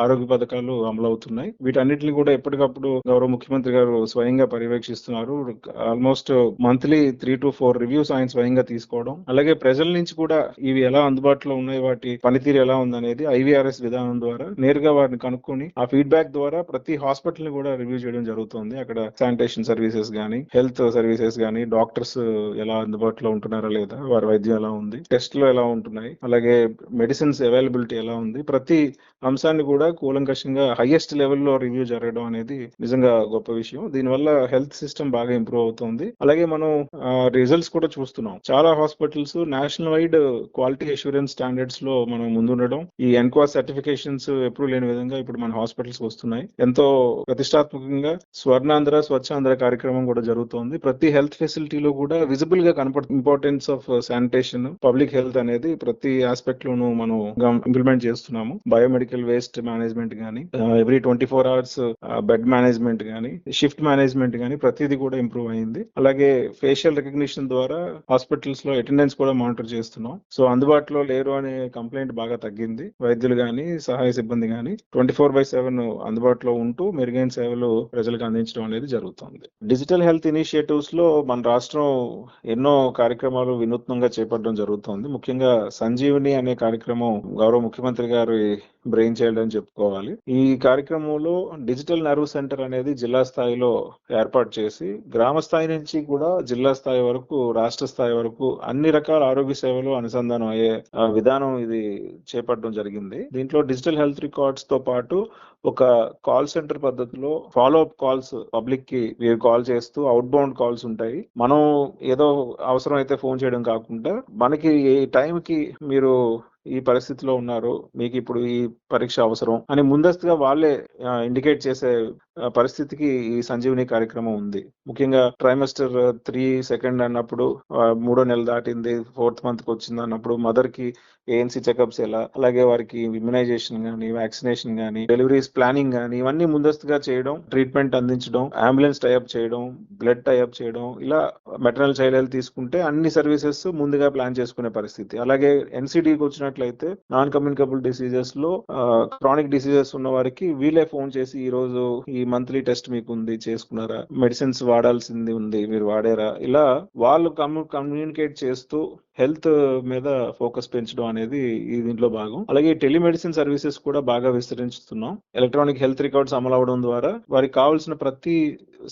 ఆరోగ్య పథకాలు అమలవుతున్నాయి. వీటన్నిటిని కూడా ఎప్పటికప్పుడు గౌరవ ముఖ్యమంత్రి గారు స్వయంగా పర్యవేక్షిస్తున్నారు. ఆల్మోస్ట్ మంత్లీ 3 to 4 రివ్యూస్ ఆయన స్వయంగా తీసుకోవడం, అలాగే ప్రజల నుంచి కూడా ఇవి ఎలా అందుబాటులో ఉన్నాయి, వాటి పనితీరు ఎలా ఉందనేది IVRS విధానం ద్వారా నేరుగా వారిని కనుక్కొని ఆ ఫీడ్బ్యాక్ ద్వారా ప్రతి హాస్పిటల్ ని కూడా రివ్యూ చేయడం జరుగుతుంది. అక్కడ శానిటేషన్ సర్వీసెస్ గానీ, హెల్త్ సర్వీసెస్ గానీ, డాక్టర్స్ ఎలా అందుబాటులో ఉంటున్నారా లేదా, వారి వైద్యం ఎలా ఉంది, టెస్ట్లు ఎలా ఉంటున్నాయి, అలాగే మెడిసిన్స్ అవైలబిలిటీ ఎలా ఉంది, ప్రతి అంశాన్ని కూడా కూలంకషంగా హైయెస్ట్ లెవెల్లో రివ్యూ జరగడం అనేది నిజంగా గొప్ప విషయం. దీనివల్ల హెల్త్ సిస్టమ్ బాగా ఇంప్రూవ్ అవుతుంది. అలాగే మనం రిజల్ట్స్ కూడా చూస్తున్నాం. చాలా hospitals national wide quality assurance standards లో మనం ముందుండడం, ఈ ఎన్క్వాస్ సర్టిఫికేషన్స్ ఎప్పుడు లేని విధంగా ఇప్పుడు మన హాస్పిటల్స్ వస్తున్నాయి. ఎంతో ప్రతిష్టాత్మకంగా స్వర్ణాంధ్ర స్వచ్ఛాంధ్ర కార్యక్రమం కూడా జరుగుతోంది. ప్రతి హెల్త్ ఫెసిలిటీలో కూడా విజిబుల్ గా కనపడుతుంది importance of sanitation, public health అనేది ప్రతి ఆస్పెక్ట్ లోనూ మనం ఇంప్లిమెంట్ చేస్తున్నాము. బయోమెడికల్ వేస్ట్ మేనేజ్మెంట్ గానీ, ఎవ్రీ 24 hours బెడ్ మేనేజ్మెంట్ గానీ, షిఫ్ట్ మేనేజ్మెంట్ గానీ ప్రతిదీ కూడా ఇంప్రూవ్ అయింది. అలాగే ఫేషియల్ రికగ్నిషన్ ద్వారా హాస్పిటల్స్ లో అటెండెన్స్ కూడా మానిటర్ చేస్తున్నాం. సో అందుబాటులో లేరు అనే కంప్లైంట్ బాగా తగ్గింది. వైద్యులు గానీ, సహాయ సిబ్బంది గానీ 24/7 అందుబాటులో ఉంటూ మెరుగైన సేవలు ప్రజలకు అందించడం అనేది జరుగుతుంది. డిజిటల్ హెల్త్ ఇనిషియేటివ్స్ లో మన రాష్ట్రం ఎన్నో కార్యక్రమాలు వినూత్నంగా చేపట్టడం జరుగుతుంది. ముఖ్యంగా సంజీవని అనే కార్యక్రమం గౌరవ ముఖ్యమంత్రి గారి బ్రెయిన్ చైల్డ్ అని చెప్పుకోవాలి. ఈ కార్యక్రమంలో డిజిటల్ నర్వ్ సెంటర్ అనేది జిల్లా స్థాయిలో ఏర్పాటు చేసి గ్రామ స్థాయి నుంచి కూడా జిల్లా స్థాయి వరకు, రాష్ట్ర స్థాయి వరకు అన్ని రకాల ఆరోగ్య సేవలు అనుసంధానం అయ్యే విధానం ఇది చేపట్టడం జరిగింది. దీంట్లో డిజిటల్ హెల్త్ రికార్డ్స్ తో పాటు ఒక కాల్ సెంటర్ పద్ధతిలో ఫాలో అప్ కాల్స్ పబ్లిక్ కి మీరు కాల్ చేస్తూ అవుట్ బౌండ్ కాల్స్ ఉంటాయి. మనం ఏదో అవసరం అయితే ఫోన్ చేయడం కాకుండా మనకి ఏ టైం కి మీరు ఈ పరిస్థితిలో ఉన్నారు, మీకు ఇప్పుడు ఈ పరీక్ష అవసరం అని ముందస్తుగా వాళ్ళే ఇండికేట్ చేసే పరిస్థితికి ఈ సంజీవని కార్యక్రమం ఉంది. ముఖ్యంగా ట్రైమెస్టర్ 3 సెకండ్ అన్నప్పుడు, 3వ నెల దాటింది, 4th month కి వచ్చింది అన్నప్పుడు మదర్ కి ANC చెకప్స్ ఎలా, అలాగే వారికి ఇమ్యునైజేషన్ గానీ, వ్యాక్సినేషన్ గానీ, డెలివరీస్ ప్లానింగ్ గానీ ఇవన్నీ ముందస్తుగా చేయడం, ట్రీట్మెంట్ అందించడం, అంబులెన్స్ టైఅప్ చేయడం, బ్లడ్ టైఅప్ చేయడం, ఇలా మెటర్నల్ చైల్డ్ హెల్త్ తీసుకుంటే అన్ని సర్వీసెస్ ముందుగా ప్లాన్ చేసుకునే పరిస్థితి. అలాగే NCDకి వచ్చినట్లయితే నాన్ కమ్యూనికబుల్ డిసీజెస్ లో క్రానిక్ డిసీజెస్ ఉన్న వారికి వీళ్ళే ఫోన్ చేసి ఈ రోజు ఈ మంత్లీ టెస్ట్ మీకు ఉంది, చేసుకున్నారా, మెడిసిన్స్ వాడాల్సింది ఉంది, మీరు వాడారా, ఇలా వాళ్ళు కమ్యూనికేట్ చేస్తూ హెల్త్ మీద ఫోకస్ పెంచడం అనేది ఈ దీంట్లో భాగం. అలాగే టెలిమెడిసిన్ సర్వీసెస్ కూడా బాగా విస్తరించుతున్నాం. ఎలక్ట్రానిక్ హెల్త్ రికార్డ్స్ అమలు అవడం ద్వారా వారికి కావాల్సిన ప్రతి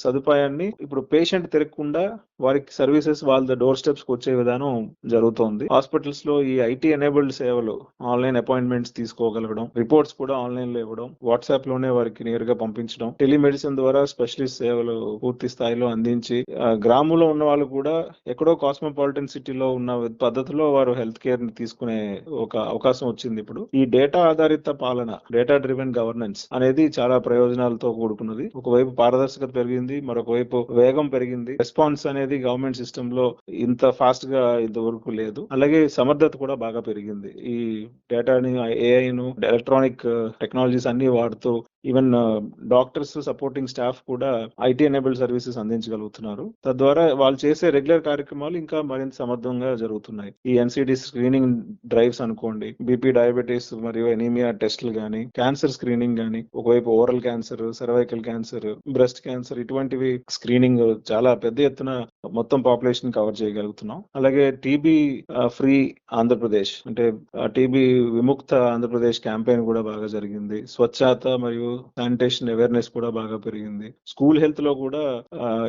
సదుపాయాన్ని ఇప్పుడు పేషెంట్ తిరగకుండా వారికి సర్వీసెస్ వాళ్ళ డోర్ స్టెప్స్ కి వచ్చే విధానం జరుగుతోంది. హాస్పిటల్స్ లో ఈ IT ఎనేబుల్డ్ సేవలు, ఆన్లైన్ అపాయింట్మెంట్స్ తీసుకోగలగడం, రిపోర్ట్స్ కూడా ఆన్లైన్ లో ఇవ్వడం, వాట్సాప్ లోనే వారికి నేరుగా పంపించడం, టెలిమెడిసిన్ ద్వారా స్పెషలిస్ట్ సేవలు పూర్తి స్థాయిలో అందించి గ్రామంలో ఉన్న వాళ్ళు కూడా ఎక్కడో కాస్మోపాలిటన్ సిటీలో ఉన్న పద్ధతిలో వారు హెల్త్ కేర్ ని తీసుకునే ఒక అవకాశం వచ్చింది. ఇప్పుడు ఈ డేటా ఆధారిత పాలన, డేటా డ్రివెన్ గవర్నెన్స్ అనేది చాలా ప్రయోజనాలతో కూడుకున్నది. ఒకవైపు పారదర్శకత పెరిగింది, మరొక వైపు వేగం పెరిగింది. రెస్పాన్స్ అనేది గవర్నమెంట్ సిస్టమ్ లో ఇంత ఫాస్ట్ గా ఇంతవరకు లేదు. అలాగే సమర్థత కూడా బాగా పెరిగింది. ఈ డేటాని, AI ను, ఎలక్ట్రానిక్ టెక్నాలజీస్ అన్ని వాడుతూ ఈవెన్ డాక్టర్స్, సపోర్టింగ్ స్టాఫ్ కూడా IT ఎనేబుల్డ్ సర్వీసెస్ అందించగలుగుతున్నారు. తద్వారా వాళ్ళు చేసే రెగ్యులర్ కార్యక్రమాలు ఇంకా మరింత సమర్థంగా జరుగుతున్నాయి. ఈ NCD స్క్రీనింగ్ డ్రైవ్స్ అనుకోండి, BP, డయాబెటీస్ మరియు ఎనీమియా టెస్టులు గానీ, క్యాన్సర్ స్క్రీనింగ్ గానీ, ఒకవైపు oral cancer, cervical cancer, breast cancer, ఇటువంటివి స్క్రీనింగ్ చాలా పెద్ద ఎత్తున మొత్తం పాపులేషన్ కవర్ చేయగలుగుతున్నాం. అలాగే టీబీ ఫ్రీ ఆంధ్రప్రదేశ్, అంటే టీబీ విముక్త ఆంధ్రప్రదేశ్ క్యాంపెయిన్ కూడా బాగా జరిగింది. స్వచ్ఛత మరియు శానిటేషన్ అవేర్నెస్ కూడా బాగా పెరిగింది. స్కూల్ హెల్త్ లో కూడా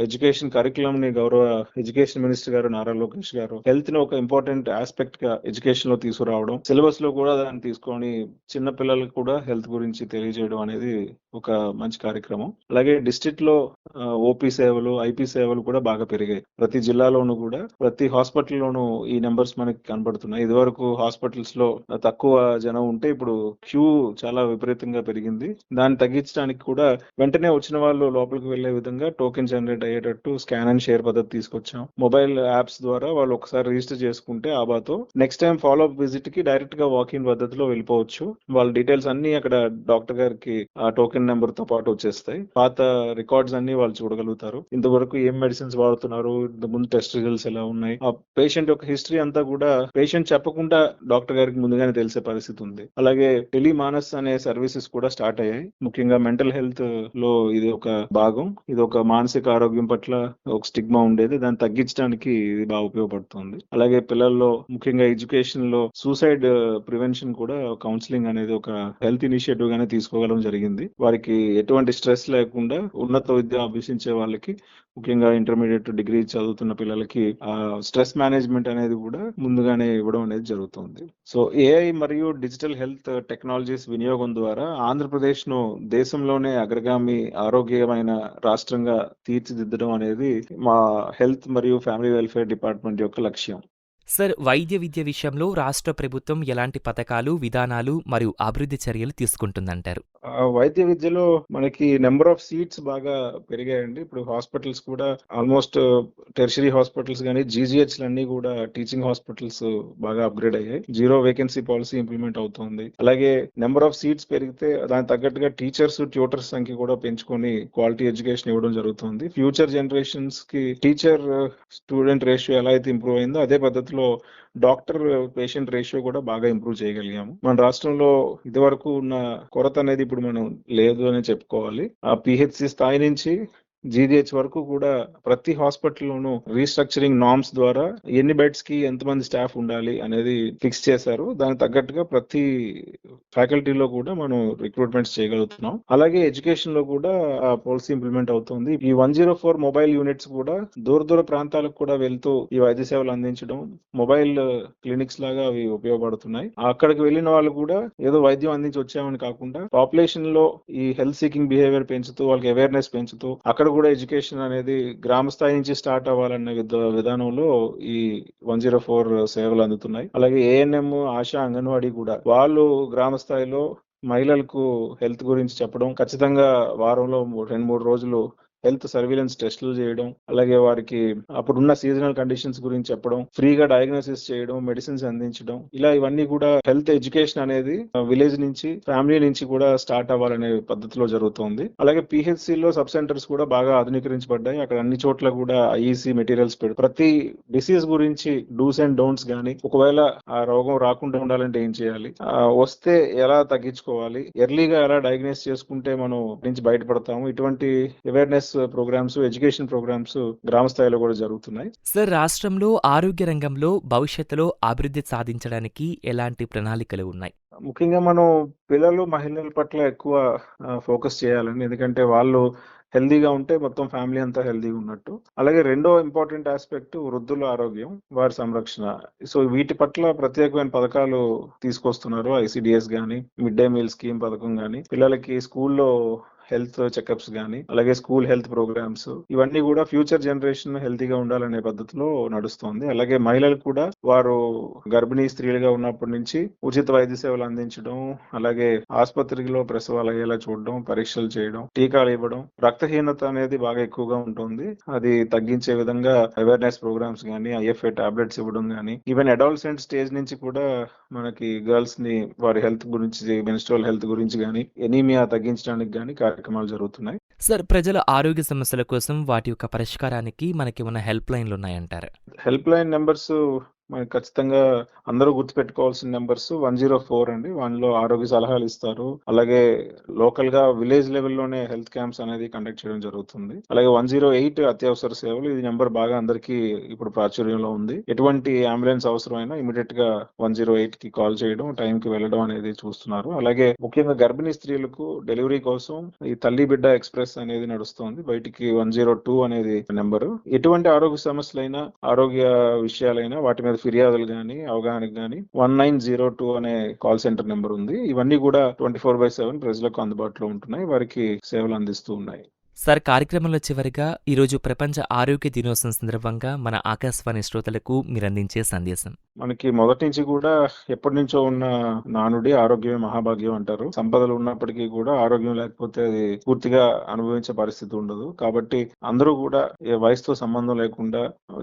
ఎడ్యుకేషన్ కరికులం ని గౌరవ ఎడ్యుకేషన్ మినిస్టర్ గారు నారా లోకేష్ గారు హెల్త్ ని ఒక ఇంపార్టెంట్ ఆస్పెక్ట్ గా ఎడ్యుకేషన్ లో తీసుకురావడం, సిలబస్ లో కూడా దాన్ని తీసుకొని చిన్న పిల్లలకు కూడా హెల్త్ గురించి తెలియజేయడం అనేది ఒక మంచి కార్యక్రమం. అలాగే డిస్ట్రిక్ట్ లో ఓపీ సేవలు, ఐపీ సేవలు కూడా బాగా పెరిగాయి. ప్రతి జిల్లాలోనూ కూడా ప్రతి హాస్పిటల్లోనూ ఈ నెంబర్స్ మనకి కనబడుతున్నాయి. ఇదివరకు హాస్పిటల్స్ లో తక్కువ జనం ఉంటే ఇప్పుడు క్యూ చాలా విపరీతంగా పెరిగింది. దాన్ని తగ్గించడానికి కూడా వెంటనే వచ్చిన వాళ్ళు లోపలికి వెళ్లే విధంగా టోకెన్ జనరేట్ అయ్యేటట్టు స్కాన్ అండ్ షేర్ పద్ధతి తీసుకొచ్చాం. మొబైల్ యాప్స్ ద్వారా వాళ్ళు ఒకసారి రిజిస్టర్ చేసుకుంటే ఆబాతో next time follow up visit కి డైరెక్ట్ గా వాకింగ్ పద్ధతిలో వెళ్ళిపోవచ్చు. వాళ్ళ డీటెయిల్స్ అన్ని అక్కడ డాక్టర్ గారికి ఆ టోకెన్ నెంబర్ తో పాటు వచ్చేస్తాయి. పాత రికార్డ్స్ అన్ని వాళ్ళు చూడగలుగుతారు. ఇంతవరకు ఏం మెడిసిన్స్ వాడుతున్నారు, ముందు టెస్ట్ రిజల్ట్స్ ఎలా ఉన్నాయి, ఆ పేషెంట్ యొక్క హిస్టరీ అంతా కూడా పేషెంట్ చెప్పకుండా డాక్టర్ గారికి ముందుగానే తెలిసే పరిస్థితి ఉంది. అలాగే టెలిమానస్ అనే సర్వీసెస్ కూడా స్టార్ట్ అయ్యాయి. ముఖ్యంగా మెంటల్ హెల్త్ లో ఇది ఒక భాగం. ఇది ఒక మానసిక ఆరోగ్యం పట్ల ఒక స్టిగ్మా ఉండేది, దాన్ని తగ్గించడానికి ఇది బాగా ఉపయోగపడుతుంది. అలాగే పిల్లల్లో ముఖ్యంగా ఎడ్యుకేషన్ లో సూసైడ్ ప్రివెన్షన్ కూడా కౌన్సిలింగ్ అనేది ఒక హెల్త్ ఇనిషియేటివ్ గానే తీసుకోవడం జరిగింది. వారికి ఎటువంటి స్ట్రెస్ లేకుండా ఉన్నత విద్య అభ్యసించే వాళ్ళకి, ముఖ్యంగా ఇంటర్మీడియట్ డిగ్రీ చదువుతున్న పిల్లలకి ఆ స్ట్రెస్ మేనేజ్మెంట్ అనేది కూడా ముందుగానే ఇవ్వడం అనేది జరుగుతుంది. సో ఏఐ మరియు డిజిటల్ హెల్త్ టెక్నాలజీస్ వినియోగం ద్వారా ఆంధ్రప్రదేశ్ ను దేశంలోనే అగ్రగామి ఆరోగ్యమైన రాష్ట్రంగా తీర్చిదిద్దడం అనేది మా హెల్త్ మరియు ఫ్యామిలీ వెల్ఫేర్ డిపార్ట్మెంట్ యొక్క లక్ష్యం. సార్, వైద్య విద్య విషయంలో రాష్ట్ర ప్రభుత్వం ఎలాంటి పథకాలు, విధానాలు మరియు అభివృద్ధి చర్యలు తీసుకుంటుందంటారు? వైద్య విద్యలో మనకి నెంబర్ ఆఫ్ సీట్స్ బాగా పెరిగాయండి. ఇప్పుడు హాస్పిటల్స్ కూడా ఆల్మోస్ట్ టెర్షరీ హాస్పిటల్స్ కానీ జీజీహెచ్ అన్ని కూడా టీచింగ్ హాస్పిటల్స్ బాగా అప్గ్రేడ్ అయ్యాయి. 0 వేకెన్సీ పాలసీ ఇంప్లిమెంట్ అవుతుంది. అలాగే నెంబర్ ఆఫ్ సీట్స్ పెరిగితే దానికి తగ్గట్టుగా టీచర్స్, ట్యూటర్స్ సంఖ్య కూడా పెంచుకొని క్వాలిటీ ఎడ్యుకేషన్ ఇవ్వడం జరుగుతుంది. ఫ్యూచర్ జనరేషన్స్ కి టీచర్ స్టూడెంట్ రేషియో ఎలా అయితే ఇంప్రూవ్ అయిందో అదే పద్ధతిలో డాక్టర్ పేషెంట్ రేషియో కూడా బాగా ఇంప్రూవ్ చేయగలిగాము. మన రాష్ట్రంలో ఇదివరకు ఉన్న కొరత అనేది ఇప్పుడు మనం లేదు అని చెప్పుకోవాలి. ఆ పిహెచ్సి స్థాయి నుంచి జీజీహెచ్ వరకు కూడా ప్రతి హాస్పిటల్లోనూ రీస్ట్రక్చరింగ్ నార్మ్స్ ద్వారా ఎన్ని బెడ్స్ కి ఎంతమంది స్టాఫ్ ఉండాలి అనేది ఫిక్స్ చేశారు. దానికి తగ్గట్టుగా ప్రతి ఫ్యాకల్టీలో కూడా మనం రిక్రూట్మెంట్స్ చేయగలుగుతున్నాం. అలాగే ఎడ్యుకేషన్ లో కూడా ఆ పాలసీ ఇంప్లిమెంట్ అవుతుంది. ఈ 104 మొబైల్ యూనిట్స్ కూడా దూర ప్రాంతాలకు కూడా వెళ్తూ ఈ వైద్య సేవలు అందించడం, మొబైల్ క్లినిక్స్ లాగా అవి ఉపయోగపడుతున్నాయి. అక్కడికి వెళ్ళిన వాళ్ళు కూడా ఏదో వైద్యం అందించి వచ్చామని కాకుండా పాపులేషన్ లో ఈ హెల్త్ సీకింగ్ బిహేవియర్ పెంచుతూ, వాళ్ళకి అవేర్నెస్ పెంచుతూ, అక్కడ కూడా ఎడ్యుకేషన్ అనేది గ్రామ స్థాయి నుంచి స్టార్ట్ అవ్వాలన్న విధానంలో ఈ 104 సేవలు అందుతున్నాయి. అలాగే ఏఎన్ఎం, ఆశా, అంగన్వాడీ కూడా వాళ్ళు గ్రామ స్థాయిలో మహిళలకు హెల్త్ గురించి చెప్పడం, ఖచ్చితంగా వారంలో 2-3 రోజులు హెల్త్ సర్వీలెన్స్ టెస్టులు చేయడం, అలాగే వారికి అప్పుడున్న సీజనల్ కండిషన్స్ గురించి చెప్పడం, ఫ్రీగా డయాగ్నోసిస్ చేయడం, మెడిసిన్స్ అందించడం, ఇలా ఇవన్నీ కూడా హెల్త్ ఎడ్యుకేషన్ అనేది విలేజ్ నుంచి, ఫ్యామిలీ నుంచి కూడా స్టార్ట్ అవ్వాలనే పద్ధతిలో జరుగుతోంది. అలాగే పిహెచ్సి లో సబ్ సెంటర్స్ కూడా బాగా ఆధునీకరించబడ్డాయి. అక్కడ అన్ని చోట్ల కూడా ఐఈసీ మెటీరియల్స్ ప్రతి డిసీజ్ గురించి డూస్ అండ్ డోంట్స్ గానీ, ఒకవేళ ఆ రోగం రాకుండా ఉండాలంటే ఏం చేయాలి, వస్తే ఎలా తగ్గించుకోవాలి, ఎర్లీగా ఎలా డయాగ్నోస్ చేసుకుంటే మనం నుంచి బయటపడతాము, ఇటువంటి అవేర్నెస్ ప్రోగ్రామ్స్, ఎడ్యుకేషన్ ప్రోగ్రామ్స్ గ్రామ స్థాయిలో కూడా జరుగుతున్నాయి. సార్, రాష్ట్రంలో ఆరోగ్య రంగంలో భవిష్యత్తులో అభివృద్ధి సాధించడానికి ఎలాంటి ప్రణాళికలు ఉన్నాయి? ముఖ్యంగా మనం పిల్లలు, మహిళల పట్ల ఎక్కువ ఫోకస్ చేయాలండి. ఎందుకంటే వాళ్ళు హెల్దీగా ఉంటే మొత్తం ఫ్యామిలీ అంతా హెల్దీగా ఉన్నట్టు. అలాగే రెండో ఇంపార్టెంట్ ఆస్పెక్ట్ వృద్ధుల ఆరోగ్యం, వారి సంరక్షణ. సో వీటి పట్ల ప్రత్యేకమైన పథకాలు తీసుకొస్తున్నారు. ఐసిడిఎస్ గానీ, మిడ్ డే మీల్ స్కీమ్ పథకం గానీ, పిల్లలకి స్కూల్లో హెల్త్ చెకప్స్ గానీ, అలాగే స్కూల్ హెల్త్ ప్రోగ్రామ్స్, ఇవన్నీ కూడా ఫ్యూచర్ జనరేషన్ హెల్తీగా ఉండాలనే పద్ధతిలో నడుస్తోంది. అలాగే మహిళలకు కూడా వారు గర్భిణీ స్త్రీలుగా ఉన్నప్పటి నుంచి ఉచిత వైద్య సేవలు అందించడం, అలాగే ఆసుపత్రిలో ప్రసవాలు అయ్యేలా చూడడం, పరీక్షలు చేయడం, టీకాలు ఇవ్వడం, రక్తహీనత అనేది బాగా ఎక్కువగా ఉంటుంది. అది తగ్గించే విధంగా అవేర్నెస్ ప్రోగ్రామ్స్ గానీ, ఐఎఫ్ఏ టాబ్లెట్స్ ఇవ్వడం గానీ, ఈవెన్ అడాలసెంట్ స్టేజ్ నుంచి కూడా మనకి గర్ల్స్ ని వారి హెల్త్ గురించి, మెన్స్ట్రువల్ హెల్త్ గురించి గానీ, ఎనీమియా తగ్గించడానికి గానీ కార్యక్రమాలు జరుగుతున్నాయి. సార్, ప్రజల ఆరోగ్య సమస్యల కోసం వాటి యొక్క పరిష్కారానికి మనకి ఉన్న హెల్ప్ లైన్లు ఉన్నాయంటారు? హెల్ప్ లైన్ నెంబర్స్ మనకి ఖచ్చితంగా అందరూ గుర్తుపెట్టుకోవాల్సిన నెంబర్స్ 104 అండి. లో ఆరోగ్య సలహాలు ఇస్తారు. అలాగే లోకల్ గా విలేజ్ లెవెల్లోనే హెల్త్ క్యాంప్స్ అనేది కండక్ట్ చేయడం జరుగుతుంది. అలాగే 108 అత్యవసర సేవలు, ఇది నెంబర్ బాగా అందరికీ ఇప్పుడు ప్రాచుర్యంలో ఉంది. ఎటువంటి అంబులెన్స్ అవసరమైనా ఇమీడియట్ గా 108 కి కాల్ చేయడం, టైం కి వెళ్ళడం అనేది చూస్తున్నారు. అలాగే ముఖ్యంగా గర్భిణీ స్త్రీలకు డెలివరీ కోసం ఈ తల్లి బిడ్డ ఎక్స్ప్రెస్ అనేది నడుస్తోంది. బయటికి 102 అనేది నెంబరు. ఎటువంటి ఆరోగ్య సమస్యలైనా, ఆరోగ్య విషయాలైనా వాటి మీద ఫిర్యాదులు గాని, అవగాహనకు గాని 1902 అనే కాల్ సెంటర్ నెంబర్ ఉంది. ఇవన్నీ కూడా 24/7 ప్రజలకు అందుబాటులో ఉంటున్నాయి. వారికి సేవలు అందిస్తూ ఉన్నాయి. సార్, కార్యక్రమంలో చివరిగా ఈరోజు ప్రపంచ ఆరోగ్య దినోత్సవం సందర్భంగా మన ఆకాశవాణి శ్రోతలకు మీరందించే సందేశం. మనకి మొదటి నుంచి కూడా ఎప్పటి నుంచో ఉన్న నానుడి ఆరోగ్యమే మహాభాగ్యం అంటారు. సంపదలు ఉన్నప్పటికీ కూడా ఆరోగ్యం లేకపోతే అది పూర్తిగా అనుభవించే పరిస్థితి ఉండదు. కాబట్టి అందరూ కూడా ఏ వయసుతో సంబంధం లేకుండా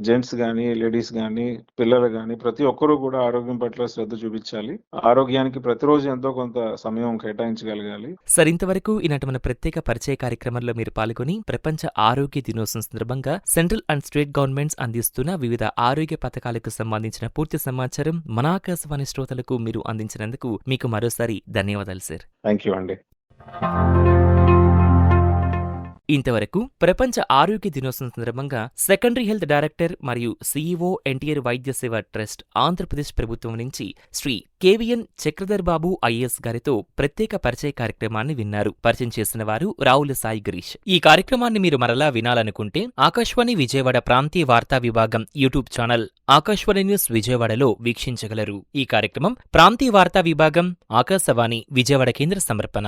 జెంట్స్ గాని, లేడీస్ గాని, పిల్లలు గాని ప్రతి ఒక్కరూ కూడా ఆరోగ్యం పట్ల శ్రద్ధ చూపించాలి. ఆరోగ్యానికి ప్రతిరోజు ఎంతో కొంత సమయం కేటాయించగలగాలి. సార్, ఇంతవరకు ఈనాటి మన ప్రత్యేక పరిచయ కార్యక్రమంలో మీరు పాల్గొని ప్రపంచ ఆరోగ్య దినోత్సవం సందర్భంగా సెంట్రల్ అండ్ స్టేట్ గవర్నమెంట్స్ అందిస్తున్న వివిధ ఆరోగ్య పథకాలకు సంబంధించిన పూర్తి సమాచారం మన ఆకాశవాణి శ్రోతలకు మీరు అందించినందుకు మీకు మరోసారి ధన్యవాదాలు సార్. థ్యాంక్ యూ అండి. ఇంతవరకు ప్రపంచ ఆరోగ్య దినోత్సవం సందర్భంగా సెకండరీ హెల్త్ డైరెక్టర్ మరియు సీఈఓ ఎన్టీఆర్ వైద్య సేవ ట్రస్ట్ ఆంధ్రప్రదేశ్ ప్రభుత్వం నుంచి శ్రీ కేవీఎన్ చక్రధర్ బాబు ఐఏఎస్ గారితో ప్రత్యేక పరిచయ కార్యక్రమాన్ని విన్నారు. పరిచయం చేసిన వారు రావుల సాయి గిరీష్. ఈ కార్యక్రమాన్ని మీరు మరలా వినాలనుకుంటే ఆకాశవాణి విజయవాడ ప్రాంతీయ వార్తా విభాగం యూట్యూబ్ ఛానల్ ఆకాశవాణి న్యూస్ విజయవాడలో వీక్షించగలరు. ఈ కార్యక్రమం ప్రాంతీయ వార్తా విభాగం ఆకాశవాణి విజయవాడ కేంద్ర సమర్పణ.